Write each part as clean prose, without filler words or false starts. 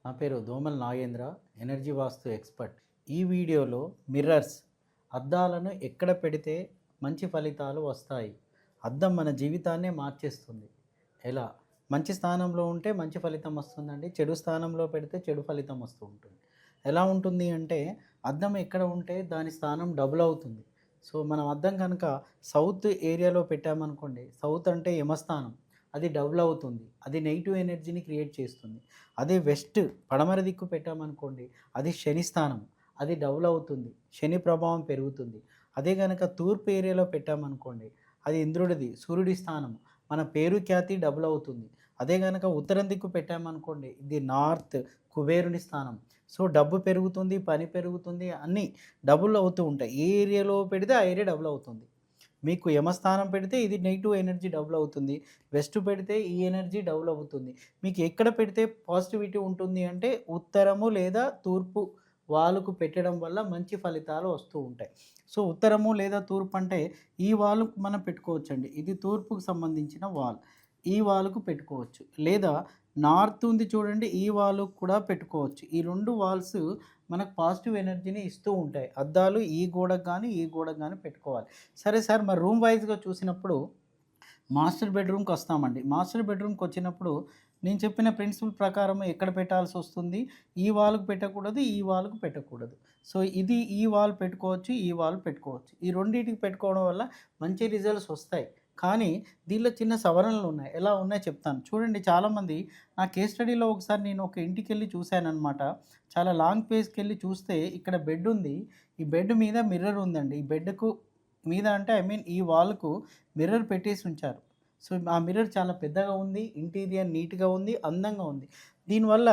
నా పేరు దోమల్ నాగేంద్ర, ఎనర్జీ వాస్తు ఎక్స్పర్ట్. ఈ వీడియోలో మిర్రర్స్, అద్దాలను ఎక్కడ పెడితే మంచి ఫలితాలు వస్తాయి, అద్దం మన జీవితాన్నే మార్చేస్తుంది. ఎలా? మంచి స్థానంలో ఉంటే మంచి ఫలితం వస్తుందండి, చెడు స్థానంలో పెడితే చెడు ఫలితం వస్తూ ఉంటుంది. ఎలా ఉంటుంది అంటే, అద్దం ఎక్కడ ఉంటే దాని స్థానం డబుల్ అవుతుంది. సో మనం అద్దం కనుక సౌత్ ఏరియాలో పెట్టామనుకోండి, సౌత్ అంటే యమస్థానం, అది డబుల్ అవుతుంది, అది నెగిటివ్ ఎనర్జీని క్రియేట్ చేస్తుంది. అదే వెస్ట్ పడమర దిక్కు పెట్టామనుకోండి, అది శని స్థానం, అది డబుల్ అవుతుంది, శని ప్రభావం పెరుగుతుంది. అదే కనుక తూర్పు ఏరియాలో పెట్టామనుకోండి, అది ఇంద్రుడిది, సూర్యుడి స్థానం, మన పేరు ఖ్యాతి డబుల్ అవుతుంది. అదే కనుక ఉత్తరం దిక్కు పెట్టామనుకోండి, ఇది నార్త్, కుబేరుని స్థానం. సో డబ్బు పెరుగుతుంది, పని పెరుగుతుంది, అన్నీ డబుల్ అవుతూ ఉంటాయి. ఏ ఏరియాలో పెడితే ఆ ఏరియా డబుల్ అవుతుంది. మీకు యమస్థానం పెడితే ఇది నెగిటివ్ ఎనర్జీ డబుల్ అవుతుంది, వెస్ట్ పెడితే ఈ ఎనర్జీ డబుల్ అవుతుంది. మీకు ఎక్కడ పెడితే పాజిటివిటీ ఉంటుంది అంటే ఉత్తరము లేదా తూర్పు వాలుకు పెట్టడం వల్ల మంచి ఫలితాలు వస్తూ ఉంటాయి. సో ఉత్తరము లేదా తూర్పు అంటే ఈ వాలుకు మనం పెట్టుకోవచ్చండి, ఇది తూర్పుకు సంబంధించిన వాల్, ఈ వాలుకు పెట్టుకోవచ్చు. లేదా నార్త్ ఉంది చూడండి, ఈ వాలుకు కూడా పెట్టుకోవచ్చు. ఈ రెండు వాల్స్ మనకు పాజిటివ్ ఎనర్జీని ఇస్తూ ఉంటాయి. అద్దాలు ఈ గోడకు కానీ ఈ గోడకు కానీ పెట్టుకోవాలి. సరే సార్, మరి రూమ్ వైజ్గా చూసినప్పుడు మాస్టర్ బెడ్రూమ్కి వస్తామండి. మాస్టర్ బెడ్రూమ్కి వచ్చినప్పుడు నేను చెప్పిన ప్రిన్సిపల్ ప్రకారం ఎక్కడ పెట్టాల్సి వస్తుంది, ఈ వాల్కు పెట్టకూడదు, ఈ వాల్కు పెట్టకూడదు. సో ఇది ఈ వాల్ పెట్టుకోవచ్చు, ఈ వాల్ పెట్టుకోవచ్చు. ఈ రెండింటికి పెట్టుకోవడం వల్ల మంచి రిజల్ట్స్ వస్తాయి. కానీ దీనిలో చిన్న సవరణలు ఉన్నాయి. ఎలా ఉన్నాయో చెప్తాను చూడండి. చాలామంది నా కేస్ స్టడీలో ఒకసారి నేను ఒక ఇంటికి వెళ్ళి చూశానన్నమాట. చాలా లాంగ్ ప్లేస్కి వెళ్ళి చూస్తే ఇక్కడ బెడ్ ఉంది, ఈ బెడ్ మీద మిర్రర్ ఉందండి. ఈ బెడ్కు మీద అంటే ఈ వాల్కు మిర్రర్ పెట్టేసి ఉంచారు. సో ఆ మిర్రర్ చాలా పెద్దగా ఉంది, ఇంటీరియర్ నీట్గా ఉంది, అందంగా ఉంది. దీనివల్ల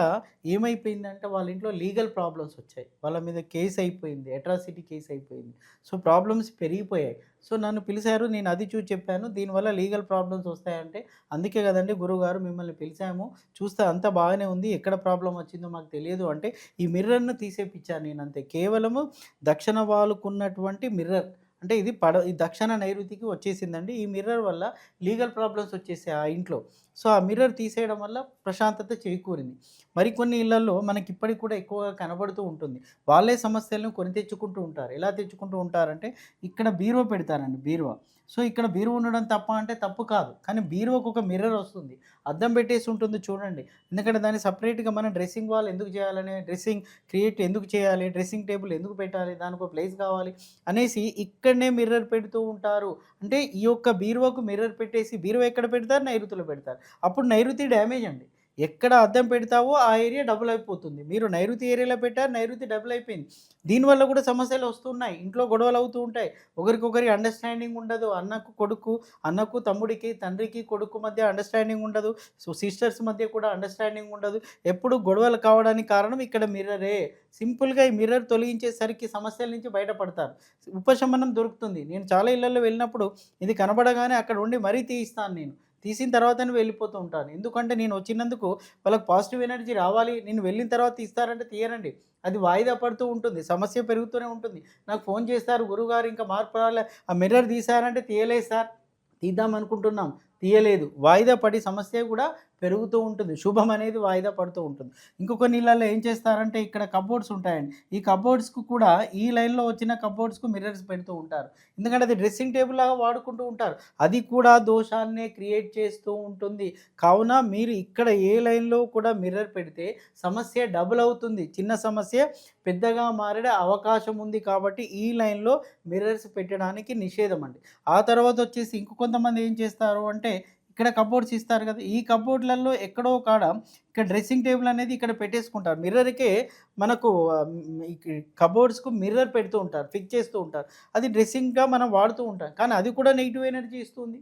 ఏమైపోయిందంటే వాళ్ళ ఇంట్లో లీగల్ ప్రాబ్లమ్స్ వచ్చాయి, వాళ్ళ మీద కేసు అయిపోయింది, అట్రాసిటీ కేసు అయిపోయింది. సో ప్రాబ్లమ్స్ పెరిగిపోయాయి. సో నన్ను పిలిచారు, నేను అది చూసి చెప్పాను, దీనివల్ల లీగల్ ప్రాబ్లమ్స్ వస్తాయంటే అందుకే కదండి గురువుగారు మిమ్మల్ని పిలిచాము, చూస్తే అంతా బాగానే ఉంది, ఎక్కడ ప్రాబ్లం వచ్చిందో మాకు తెలియదు అంటే ఈ మిర్రర్ను తీసేపిచ్చాను నేను అంతే. కేవలము దక్షిణ వాలుకున్నటువంటి మిర్రర్ అంటే ఇది ఈ దక్షిణ నైరుతికి వచ్చేసిందండి. ఈ మిర్రర్ వల్ల లీగల్ ప్రాబ్లమ్స్ వచ్చేసాయి ఆ ఇంట్లో. సో ఆ మిర్రర్ తీసేయడం వల్ల ప్రశాంతత చేకూరింది. మరికొన్ని ఇళ్లల్లో మనకి ఇప్పటికి కూడా ఎక్కువగా కనబడుతూ ఉంటుంది. వాళ్ళే సమస్యలను కొని తెచ్చుకుంటూ ఉంటారు. ఎలా తెచ్చుకుంటూ ఉంటారంటే ఇక్కడ బీరువా పెడతారండి, బీరువా. సో ఇక్కడ బీరువా ఉండడం తప్ప అంటే తప్పు కాదు, కానీ బీరువాకు ఒక మిర్రర్ వస్తుంది, అద్దం పెట్టేసి ఉంటుంది చూడండి. ఎందుకంటే దాన్ని సపరేట్గా మనం డ్రెస్సింగ్ వాల్ ఎందుకు చేయాలని, డ్రెస్సింగ్ క్రియేట్ ఎందుకు చేయాలి, డ్రెస్సింగ్ టేబుల్ ఎందుకు పెట్టాలి, దానికి ఒక ప్లేస్ కావాలి అనేసి ఇక్కడనే మిర్రర్ పెడుతూ ఉంటారు. అంటే ఈ యొక్క బీరువాకు మిర్రర్ పెట్టేసి బీరువా ఎక్కడ పెడతారు, నైరుతిలో పెడతారు. అప్పుడు నైరుతి డ్యామేజ్ అండి. ఎక్కడ అద్దం పెడతావో ఆ ఏరియా డబుల్ అయిపోతుంది. మీరు నైరుతి ఏరియాలో పెట్టారు, నైరుతి డబుల్ అయిపోయింది. దీనివల్ల కూడా సమస్యలు వస్తున్నాయి, ఇంట్లో గొడవలు అవుతూ ఉంటాయి, ఒకరికొకరి అండర్స్టాండింగ్ ఉండదు. అన్నకు కొడుకు, అన్నకు తమ్ముడికి, తండ్రికి కొడుకు మధ్య అండర్స్టాండింగ్ ఉండదు. సో సిస్టర్స్ మధ్య కూడా అండర్స్టాండింగ్ ఉండదు. ఎప్పుడు గొడవలు కావడానికి కారణం ఇక్కడ మిర్రరే. సింపుల్గా ఈ మిర్రర్ తొలగించేసరికి సమస్యల నుంచి బయటపడతారు, ఉపశమనం దొరుకుతుంది. నేను చాలా ఇళ్లలో వెళ్ళినప్పుడు ఇది కనబడగానే అక్కడ ఉండి మరీ తీయిస్తాను, నేను తీసిన తర్వాతనే వెళ్ళిపోతూ ఉంటాను. ఎందుకంటే నేను వచ్చినందుకు వాళ్ళకి పాజిటివ్ ఎనర్జీ రావాలి, నేను వెళ్ళిన తర్వాత తీస్తారంటే తీయరండి, అది వాయిదా పడుతూ ఉంటుంది, సమస్య పెరుగుతూనే ఉంటుంది. నాకు ఫోన్ చేస్తారు, గురువుగారు ఇంకా మార్పు రాలే, ఆ మిర్రర్ తీసారంటే తీయలేదు సార్, తీద్దాం అనుకుంటున్నాం, తీయలేదు, వాయిదా పడి సమస్య కూడా పెరుగుతూ ఉంటుంది, శుభం అనేది వాయిదా పడుతూ ఉంటుంది. ఇంకొక నీళ్ళల్లో ఏం చేస్తారంటే ఇక్కడ కబోర్డ్స్ ఉంటాయండి, ఈ కబోర్డ్స్కు కూడా ఈ లైన్లో వచ్చిన కబోర్డ్స్కు మిర్రర్స్ పెడుతూ ఉంటారు. ఎందుకంటే అది డ్రెస్సింగ్ టేబుల్ లాగా వాడుకుంటూ ఉంటారు, అది కూడా దోషాన్నే క్రియేట్ చేస్తూ ఉంటుంది. కావున మీరు ఇక్కడ ఏ లైన్లో కూడా మిర్రర్ పెడితే సమస్య డబుల్ అవుతుంది, చిన్న సమస్య పెద్దగా మారే అవకాశం ఉంది. కాబట్టి ఈ లైన్లో మిర్రర్స్ పెట్టడానికి నిషేధం అండి. ఆ తర్వాత వచ్చేసి కొంతమంది ఏం చేస్తారు అంటే ఇక్కడ కబోర్డ్స్ ఇస్తారు కదా, ఈ కబోర్డ్లలో ఎక్కడో కాడ ఇక్కడ డ్రెస్సింగ్ టేబుల్ అనేది ఇక్కడ పెట్టేసుకుంటారు. మిర్రర్కే మనకు కబోర్డ్స్కు మిర్రర్ పెడుతూ ఉంటారు, ఫిక్స్ చేస్తూ ఉంటారు, అది డ్రెస్సింగ్గా మనం వాడుతూ ఉంటాం. కానీ అది కూడా నెగిటివ్ ఎనర్జీ ఇస్తుంది,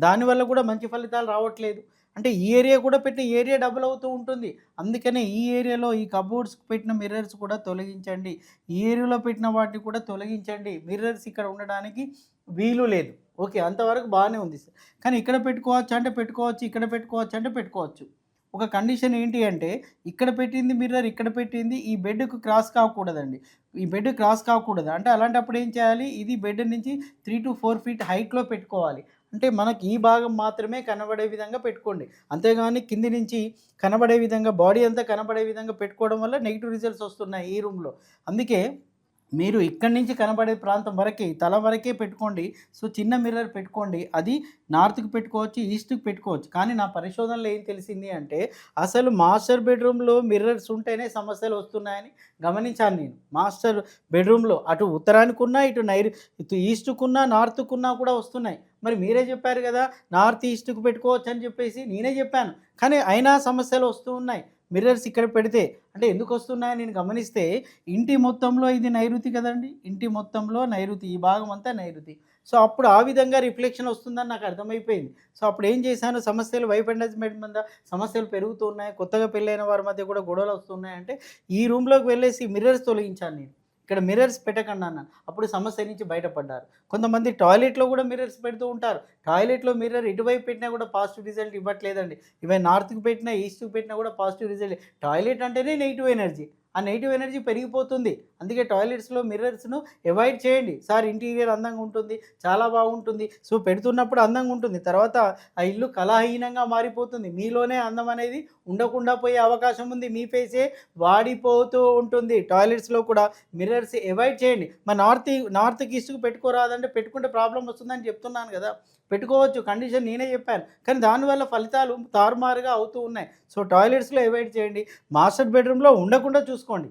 దానివల్ల కూడా మంచి ఫలితాలు రావట్లేదు. అంటే ఈ ఏరియా కూడా పెట్టిన ఏరియా డబుల్ అవుతూ ఉంటుంది. అందుకనే ఈ ఏరియాలో ఈ కబోర్డ్స్కి పెట్టిన మిర్రర్స్ కూడా తొలగించండి, ఈ ఏరియాలో పెట్టిన వాటిని కూడా తొలగించండి. మిర్రర్స్ ఇక్కడ ఉండడానికి వీలు లేదు. ఓకే, అంతవరకు బాగానే ఉంది సార్. కానీ ఇక్కడ పెట్టుకోవచ్చు అంటే పెట్టుకోవచ్చు, ఇక్కడ పెట్టుకోవచ్చు అంటే పెట్టుకోవచ్చు. ఒక కండిషన్ ఏంటి అంటే ఇక్కడ పెట్టింది మిర్రర్, ఇక్కడ పెట్టింది ఈ బెడ్కు క్రాస్ కాకూడదండి, ఈ బెడ్ క్రాస్ కాకూడదు. అంటే అలాంటప్పుడు ఏం చేయాలి, ఇది బెడ్ నుంచి 3 to 4 feet హైట్లో పెట్టుకోవాలి. అంటే మనకి ఈ భాగం మాత్రమే కనబడే విధంగా పెట్టుకోండి. అంతేగాని కింది నుంచి కనబడే విధంగా బాడీ అంతా కనబడే విధంగా పెట్టుకోవడం వల్ల నెగెటివ్ రిజల్ట్స్ వస్తున్నాయి ఈ రూమ్‌లో. అందుకే మీరు ఇక్కడి నుంచి కనబడే ప్రాంతం వరకే, తల వరకే పెట్టుకోండి. సో, చిన్న మిర్రర్ పెట్టుకోండి. అది నార్త్‌కి పెట్టుకోవచ్చు, ఈస్ట్‌కి పెట్టుకోవచ్చు. కానీ నా పరిశోధనలో ఏం తెలిసింది అంటే, అసలు మాస్టర్ బెడ్‌రూమ్‌లో మిర్రర్స్ ఉంటేనే సమస్యలు వస్తున్నాయని గమనించాను నేను. మాస్టర్ బెడ్‌రూమ్‌లో అటు ఉత్తరానికున్నా, ఇటు ఈస్ట్‌కున్నా, నార్త్‌కున్నా కూడా వస్తున్నాయి. మరి మీరే చెప్పారు గదా! నార్త్, ఈస్ట్‌కి పెట్టుకోవచ్చని చెప్పేసి నేనే చెప్పాను. కానీ అయినా సమస్యలు వస్తూ ఉన్నాయి. మిర్రర్స్ ఇక్కడ పెడితే. అంటే ఎందుకొస్తున్నాయని నేను గమనిస్తే, ఇంటి మొత్తంలో ఇది నైరుతి కదండీ! ఇంటి మొత్తంలో నైరుతి. ఈ భాగం అంతా నైరుతి. సో, అప్పుడు ఆ విధంగా రిఫ్లెక్షన్ వస్తుందని నాకు అర్థమైపోయింది. సో, అప్పుడేం చేశాను, సమస్యలు వైఫ్ అండ్ హస్బెండ్ మీద సమస్యలు పెరుగుతూ ఉన్నాయి. కొత్తగా పెళ్ళైన వారి మధ్య కూడా గొడవలొస్తున్నాయంటే, ఈ రూమ్‌లోకి వెళ్ళేసి మిర్రర్స్ తొలగించాను నేను. ఇక్కడ మిర్రర్స్ పెట్టకండి అన్నాను. అప్పుడు సమస్య నుంచి బయటపడ్డారు. కొంతమంది టాయిలెట్‌లో కూడా మిర్రర్స్ పెడుతూ ఉంటారు. టాయిలెట్‌లో మిర్రర్ ఇటువైపు పెట్టినా కూడా పాజిటివ్ రిజల్ట్ ఇవ్వట్లేదండి. ఈవెన్ నార్త్‌కి పెట్టినా, ఈస్ట్‌కి పెట్టినా కూడా పాజిటివ్ రిజల్ట్. టాయిలెట్ అంటేనే నెగెటివ్ ఎనర్జీ. ఆ నెగెటివ్ ఎనర్జీ పెరిగిపోతుంది. అందుకే టాయిలెట్స్‌లో మిర్రర్స్‌ను అవాయిడ్ చేయండి. సార్ ఇంటీరియర్ అందంగా ఉంటుంది, చాలా బాగుంటుంది. సో, పెడుతున్నప్పుడు అందంగా ఉంటుంది. తర్వాత ఆ ఇల్లు కళాహీనంగా మారిపోతుంది. మీలోనే అందం అనేది ఉండకుండా పోయే అవకాశం ఉంది. మీ ఫేసే వాడిపోతూ ఉంటుంది. టాయిలెట్స్‌లో కూడా మిర్రర్స్ అవాయిడ్ చేయండి. మరి నార్త్‌కి, ఈస్ట్‌కి పెట్టుకోరాదంటే పెట్టుకుంటే ప్రాబ్లమ్ వస్తుందని చెప్తున్నాను గదా! పెట్టుకోవచ్చు. కండిషన్ నేనే చెప్పాను. కానీ దానివల్ల ఫలితాలు తారుమారుగా అవుతూ ఉన్నాయి. సో, టాయిలెట్స్‌లో అవాయిడ్ చేయండి. మాస్టర్ బెడ్‌రూమ్‌లో ఉండకుండా చూసుకోండి.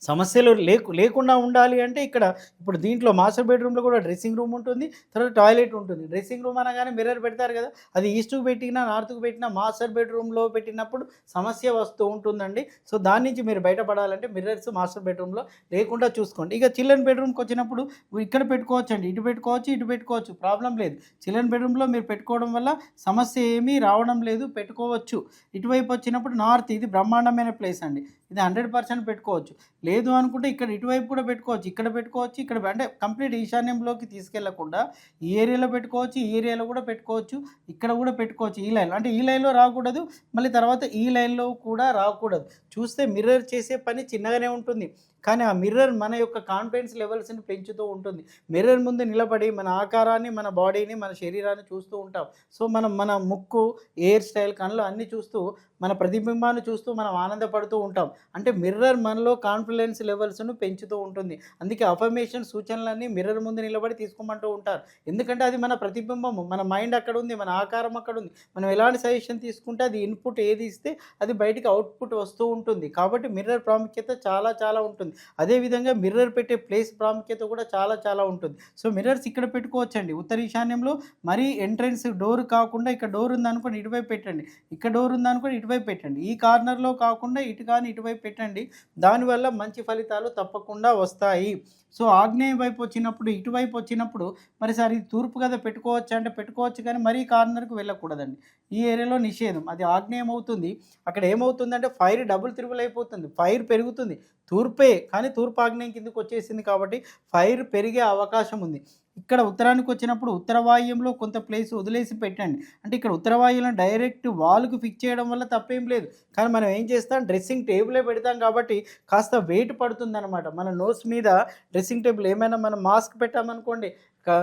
సమస్యలు లేకుండా ఉండాలి అంటే ఇక్కడ ఇప్పుడు దీంట్లో మాస్టర్ బెడ్‌రూమ్‌లో కూడా డ్రెస్సింగ్ రూమ్ ఉంటుంది. తర్వాత టాయిలెట్ ఉంటుంది. డ్రెస్సింగ్ రూమ్ అనగానే మిర్రర్ పెడతారు కదా! అది ఈస్ట్‌కి పెట్టినా, నార్త్‌కి పెట్టినా మాస్టర్ బెడ్‌రూమ్‌లో పెట్టినప్పుడు సమస్య వస్తూ ఉంటుందండి. సో, దాని నుంచి మీరు బయటపడాలంటే మిర్రర్స్ మాస్టర్ బెడ్‌రూమ్‌లో లేకుండా చూసుకోండి. ఇక చిల్డ్రన్ బెడ్‌రూమ్‌కొచ్చినప్పుడు ఇక్కడ పెట్టుకోవచ్చండి. ఇటు పెట్టుకోవచ్చు, ఇటు పెట్టుకోవచ్చు. ప్రాబ్లమ్ లేదు. చిల్డ్రన్ బెడ్‌రూమ్‌లో మీరు పెట్టుకోవడం వల్ల సమస్య ఏమీ రావడం లేదు. పెట్టుకోవచ్చు. ఇటువైపు వచ్చినప్పుడు నార్త్ ఇది బ్రహ్మాండమైన ప్లేస్ అండి. ఇది 100% పెట్టుకోవచ్చు. లేదు అనుకుంటే ఇక్కడ ఇటువైపు కూడా పెట్టుకోవచ్చు. ఇక్కడ పెట్టుకోవచ్చు. అంటే కంప్లీట్ ఈశాన్యంలోకి తీసుకెళ్ళకుండా ఈ ఏరియాలో పెట్టుకోవచ్చు. ఈ ఏరియాలో కూడా పెట్టుకోవచ్చు. ఇక్కడ కూడా పెట్టుకోవచ్చు. ఈ లైన్‌లో అంటే ఈ లైన్‌లో రాకూడదు. మళ్ళీ తర్వాత ఈ లైన్‌లో కూడా రాకూడదు. చూస్తే మిర్రర్ చేసే పని చిన్నగానే ఉంటుంది. కానీ ఆ మిర్రర్ మన యొక్క కాన్ఫిడెన్స్ లెవెల్స్‌ని పెంచుతూ ఉంటుంది. మిర్రర్ ముందు నిలబడి మన ఆకారాన్ని, మన బాడీని, మన శరీరాన్ని చూస్తూ ఉంటాం. సో, మనం మన ముక్కు, హెయిర్ స్టైల్, కళ్ళు అన్నీ చూస్తూ మన ప్రతిబింబాన్ని చూస్తూ మనం ఆనందపడుతూ ఉంటాం. అంటే మిర్రర్ మనలో కాన్ఫిడెన్స్ లెవెల్స్‌ను పెంచుతూ ఉంటుంది. అందుకే అఫర్మేషన్ సూచనలన్నీ మిర్రర్ ముందు నిలబడి తీసుకోమంటూ ఉంటారు. ఎందుకంటే అది మన ప్రతిబింబము. మన మైండ్ అక్కడుంది. మన ఆకారం అక్కడుంది. మనం ఎలాంటి సజెషన్ తీసుకుంటే అది ఇన్‌పుట్ ఏది ఇస్తే అది బయటికి అవుట్‌పుట్ వస్తూ ఉంటుంది. కాబట్టి మిర్రర్ ప్రాముఖ్యత చాలా చాలా ఉంటుంది. అదేవిధంగా మిర్రర్ పెట్టే ప్లేస్ ప్రాముఖ్యత కూడా చాలా చాలా ఉంటుంది. సో, మిర్రర్స్ ఇక్కడ పెట్టుకోవచ్చండి. ఉత్తర ఈశాన్యంలో మరీ ఎంట్రన్స్ డోర్ కాకుండా ఇక్కడ డోర్ ఉందనుకోండి ఇటువైపు పెట్టండి. ఇక్కడ డోర్ ఉందనుకోండి ఇటువైపు పెట్టండి. ఈ కార్నర్‌లో కాకుండా ఇటు కానీ ఇటువైపు పెట్టండి. దానివల్ల మంచి ఫలితాలు తప్పకుండా వస్తాయి. సో, ఆగ్నేయం వైపు వచ్చినప్పుడు, ఇటువైపు వచ్చినప్పుడు మరి సార్ ఇది తూర్పు కదా పెట్టుకోవచ్చా అంటే పెట్టుకోవచ్చు కానీ మరీ కార్నర్‌కి వెళ్ళకూడదండి. ఈ ఏరియాలో నిషేధం. అది ఆగ్నేయం అవుతుంది. అక్కడ ఏమవుతుందంటే ఫైర్ డబుల్ త్రిబుల్ అయిపోతుంది. ఫైర్ పెరుగుతుంది. తూర్పే కానీ తూర్పు ఆగ్నేయం కిందకి వచ్చేసింది కాబట్టి ఫైర్ పెరిగే అవకాశం ఉంది. ఇక్కడ ఉత్తరానికి వచ్చినప్పుడు ఉత్తర వాయువ్యంలో కొంత ప్లేస్ వదిలేసి పెట్టండి. అంటే ఇక్కడ ఉత్తర వాయువులను డైరెక్ట్ వాల్‌కి ఫిక్స్ చేయడం వల్ల తప్పేం లేదు. కానీ మనం ఏం చేస్తాం డ్రెస్సింగ్ టేబులే పెడతాం కాబట్టి కాస్త వెయిట్ పడుతుందనమాట. మన నోస్ మీద డ్రెస్సింగ్ టేబుల్ ఏమైనా మనం మాస్క్ పెట్టామనుకోండి,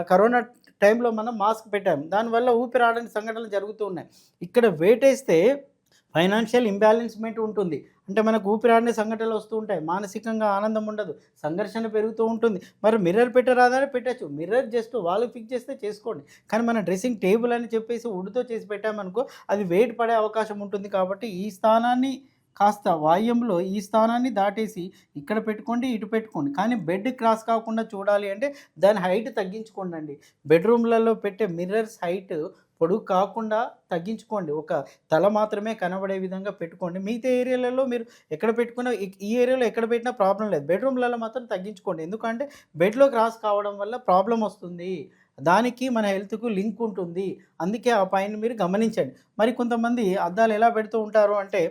కరోనా టైంలో మనం మాస్క్ పెట్టాం. దానివల్ల ఊపిరాడని సంఘటనలు జరుగుతూ ఉన్నాయి. ఇక్కడ వెయిటేస్తే ఫైనాన్షియల్ ఇంబాలెన్స్‌మెంట్ ఉంటుంది. అంటే మనకు ఊపిరాడని సంఘటనలు వస్తూ ఉంటాయి. మానసికంగా ఆనందం ఉండదు. సంఘర్షణ పెరుగుతూ ఉంటుంది. మరి మిర్రర్ పెట్టరాదా పెట్టొచ్చు. మిర్రర్ జస్ట్ వాల్‌కి ఫిక్స్ చేస్తే చేసుకోండి. కానీ మన డ్రెస్సింగ్ టేబుల్ అని చెప్పేసి వుడ్‌తో చేసి పెట్టామనుకో అది వెయిట్ పడే అవకాశం ఉంటుంది కాబట్టి ఈ స్థానాన్ని కాస్త వాయువ్యంలో ఈ స్థానాన్ని దాటేసి ఇక్కడ పెట్టుకోండి, ఇటు పెట్టుకోండి. కానీ బెడ్ క్రాస్ కాకుండా చూడాలి అంటే దాని హైట్ తగ్గించుకోండండి. బెడ్‌రూమ్‌లలో పెట్టే మిర్రర్స్ హైట్ పొడుగు కాకుండా తగ్గించుకోండి. ఒక తల మాత్రమే కనబడే విధంగా పెట్టుకోండి. మిగతా ఏరియాలలో మీరు ఎక్కడ పెట్టుకున్నా ఈ ఏరియాలో ఎక్కడ పెట్టినా ప్రాబ్లమ్ లేదు. బెడ్‌రూమ్‌లలో మాత్రం తగ్గించుకోండి. ఎందుకంటే బెడ్‌లో క్రాస్ కావడం వల్ల ప్రాబ్లమ్ వస్తుంది. దానికి మన హెల్త్‌కు లింక్ ఉంటుంది. అందుకే ఆ పాయింట్‌ని మీరు గమనించండి. మరి కొంతమంది అద్దాలు ఎలా పెడుతూ ఉంటారు అంటే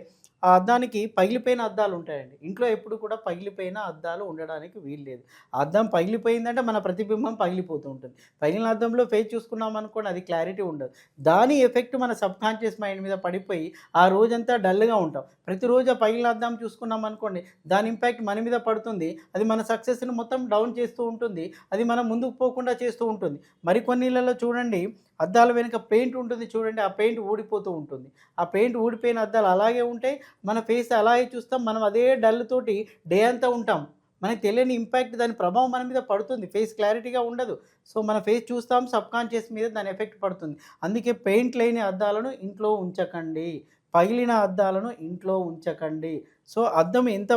ఆ అద్దానికి పగిలిపోయిన అద్దాలు ఉంటాయండి. ఇంట్లో ఎప్పుడు కూడా పగిలిపోయిన అద్దాలు ఉండడానికి వీల్లేదు. ఆ అద్దం పగిలిపోయిందంటే మన ప్రతిబింబం పగిలిపోతూ ఉంటుంది. పగిలిన అద్దంలో ఫేస్ చూసుకున్నామనుకోండి అది క్లారిటీ ఉండదు. దాని ఎఫెక్ట్ మన సబ్‌కాన్షియస్ మైండ్ మీద పడిపోయి ఆ రోజంతా డల్‌గా ఉంటాం. ప్రతిరోజు ఆ పగిలిన అద్దం చూసుకున్నామనుకోండి దాని ఇంపాక్ట్ మన మీద పడుతుంది. అది మన సక్సెస్‌ని మొత్తం డౌన్ చేస్తూ ఉంటుంది. అది మనం ముందుకు పోకుండా చేస్తూ ఉంటుంది. మరికొన్నిళ్ళలో చూడండి అద్దాల వెనుక పెయింట్ ఉంటుంది చూడండి, ఆ పెయింట్ ఊడిపోతూ ఉంటుంది. ఆ పెయింట్ ఊడిపోయిన అద్దాలు అలాగే ఉంటాయి. మన ఫేస్ అలాగే చూస్తాం. మనం అదే డల్ తోటి డే అంతా ఉంటాం. మనకు తెలియని ఇంపాక్ట్ దాని ప్రభావం మన మీద పడుతుంది. ఫేస్ క్లారిటీగా ఉండదు. సో, మన ఫేస్ చూస్తాం, సబ్‌కాన్షియస్ మీద దాని ఎఫెక్ట్ పడుతుంది. అందుకే పెయింట్ లేని అద్దాలను ఇంట్లో ఉంచకండి. పగిలిన అద్దాలను ఇంట్లో ఉంచకండి. సో, అద్దం ఎంత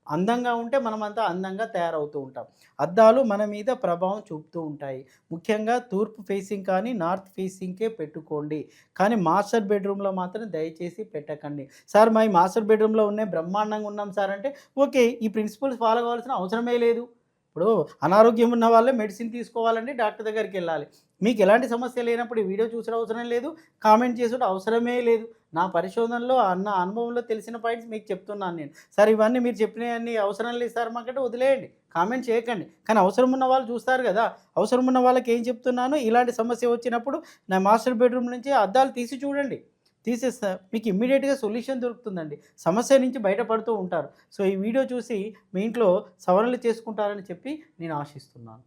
అందంగా ఉంటే మనమంతా అందంగా తయారవుతూ ఉంటాం. అద్దాలు మన మీద ప్రభావం చూపుతూ ఉంటాయి. ముఖ్యంగా తూర్పు ఫేసింగ్ కానీ, నార్త్ ఫేసింగ్‌కే పెట్టుకోండి. కానీ మాస్టర్ బెడ్‌రూమ్‌లో మాత్రం దయచేసి పెట్టకండి. సార్ మేము మాస్టర్ బెడ్‌రూమ్‌లో ఉన్నాయి, బ్రహ్మాండంగా ఉన్నాం సార్ అంటే, ఓకే. ఈ ప్రిన్సిపల్స్ ఫాలో కావాల్సిన అవసరమే లేదు. ఇప్పుడు అనారోగ్యం ఉన్న వాళ్ళే మెడిసిన్ తీసుకోవాలండి, డాక్టర్ దగ్గరికెళ్ళాలి. మీకు ఎలాంటి సమస్య లేనప్పుడు ఈ వీడియో చూసుడు అవసరం లేదు, కామెంట్ చేసుడు అవసరమే లేదు. నా పరిశోధనలో నా అనుభవంలో తెలిసిన పాయింట్స్ మీకు చెప్తున్నాను నేను. సార్ ఇవన్నీ మీరు చెప్పినయన్నీ అవసరం లేదు సార్ మాకంటే వదిలేయండి. కామెంట్ చేయకండి. కానీ అవసరం ఉన్న వాళ్ళు చూస్తారు గదా! అవసరం ఉన్న వాళ్ళకి ఏం చెప్తున్నాను, ఇలాంటి సమస్య వచ్చినప్పుడు నా మాస్టర్ బెడ్‌రూమ్ నుంచి అద్దాలు తీసి చూడండి. తీసేస్తా మీకు ఇమ్మీడియేట్‌గా సొల్యూషన్ దొరుకుతుందండి. సమస్య నుంచి బయటపడుతూ ఉంటారు. సో, ఈ వీడియో చూసి మీ ఇంట్లో సవరణలు చేసుకుంటారని చెప్పి నేను ఆశిస్తున్నాను.